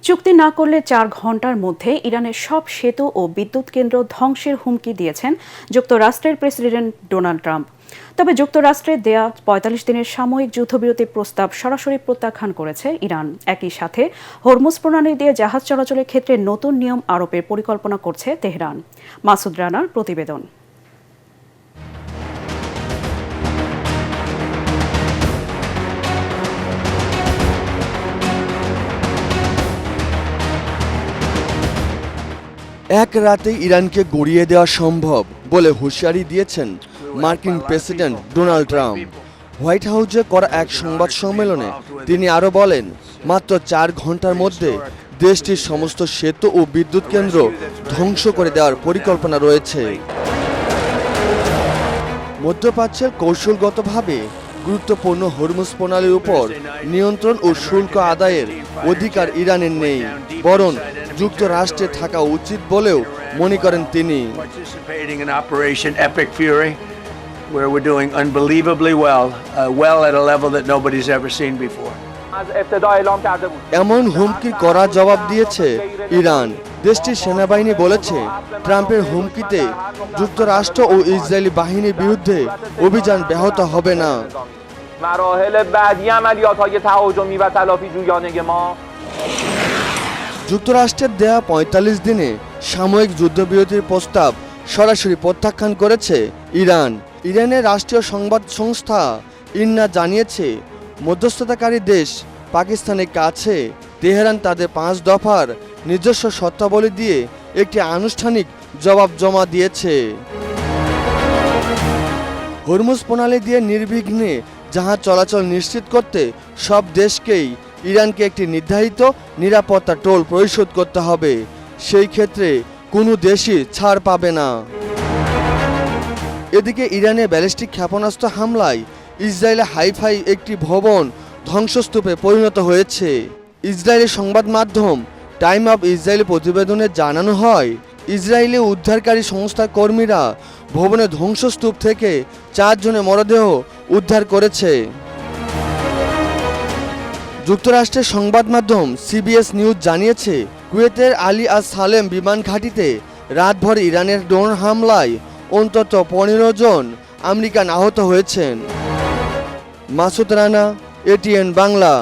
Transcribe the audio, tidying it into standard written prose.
চুক্তি না করলে ৪ ঘণ্টার মধ্যে ইরানের সব সেতু ও বিদ্যুৎ কেন্দ্র ধ্বংসের হুমকি দিয়েছেন যুক্তরাষ্ট্রের প্রেসিডেন্ট ডোনাল্ড ট্রাম্প। তবে যুক্তরাষ্ট্রের দেয়া ৪৫ দিনের সাময়িক যুদ্ধবিরতির প্রস্তাব সরাসরি প্রত্যাখ্যান করেছে ইরান। একই সাথে হরমুজ প্রণালী দিয়ে জাহাজ চলাচলের ক্ষেত্রে নতুন নিয়ম আরোপের পরিকল্পনা করছে তেহরান। মাসুদ রানার প্রতিবেদন। এক রাতেই ইরানকে গড়িয়ে দেওয়া সম্ভব বলে হুঁশিয়ারি দিয়েছেন মার্কিন প্রেসিডেন্ট ডোনাল্ড ট্রাম্প। হোয়াইট হাউসে করা এক সংবাদ সম্মেলনে তিনি আরও বলেন, মাত্র ৪ ঘন্টার মধ্যে দেশটির সমস্ত সেতু ও বিদ্যুৎ কেন্দ্র ধ্বংস করে দেওয়ার পরিকল্পনা রয়েছে। মধ্যপ্রাচ্যের কৌশলগতভাবে গুরুত্বপূর্ণ হরমুজ প্রণালীর উপর নিয়ন্ত্রণ ও শুল্ক আদায়ের অধিকার ইরানের নেই, বরং যুক্তরাষ্ট্রে থাকা উচিত বলেও মনে করেন তিনি। এমন হুমকি করা জবাব দিয়েছে ইরান। দেশটির সেনাবাহিনী বলেছে, ট্রাম্পের হুমকিতে যুক্তরাষ্ট্র ও ইসরায়েলি বাহিনীর বিরুদ্ধে অভিযান ব্যাহত হবে না। যুক্তরাষ্ট্রের দেয়া ৪৫ দিনে সাময়িক যুদ্ধবিরতির প্রস্তাব সরাসরি প্রত্যাখ্যান করেছে ইরান। ইরানের রাষ্ট্রীয় সংবাদ সংস্থা ইরনা জানিয়েছে, মধ্যস্থতাকারী দেশ পাকিস্তানের কাছে তেহরান তাদের ৫ দফার নিজস্ব শর্তাবলী দিয়ে একটি আনুষ্ঠানিক জবাব জমা দিয়েছে। হরমুজ প্রণালী দিয়ে নির্বিঘ্নে জাহাজ চলাচল নিশ্চিত করতে সব দেশকেই ইরানকে একটি নির্ধারিত নিরাপত্তা টোল পরিশোধ করতে হবে। সেই ক্ষেত্রে কোনো দেশই ছাড় পাবে না। এদিকে ইরানে ব্যালিস্টিক ক্ষেপণাস্ত্র হামলায় ইসরায়েলে হাইফাই একটি ভবন ধ্বংসস্তূপে পরিণত হয়েছে। ইসরায়েলি সংবাদ মাধ্যম টাইম অব ইসরায়েলি প্রতিবেদনে জানানো হয়, ইসরায়েলি উদ্ধারকারী সংস্থার কর্মীরা ভবনের ধ্বংসস্তূপ থেকে ৪ জনের মরদেহ উদ্ধার করেছে। যুক্তরাষ্ট্রের সংবাদ মাধ্যম সিবিএস নিউজ জানিয়েছে, কুয়েতের আলী আস সালেম বিমান ঘাঁটিতে রাতভর ইরানের ড্রোন হামলায় অন্তত ১৫ জন আমেরিকান আহত হয়েছেন। মাসুদ রানা, এটিএন বাংলা।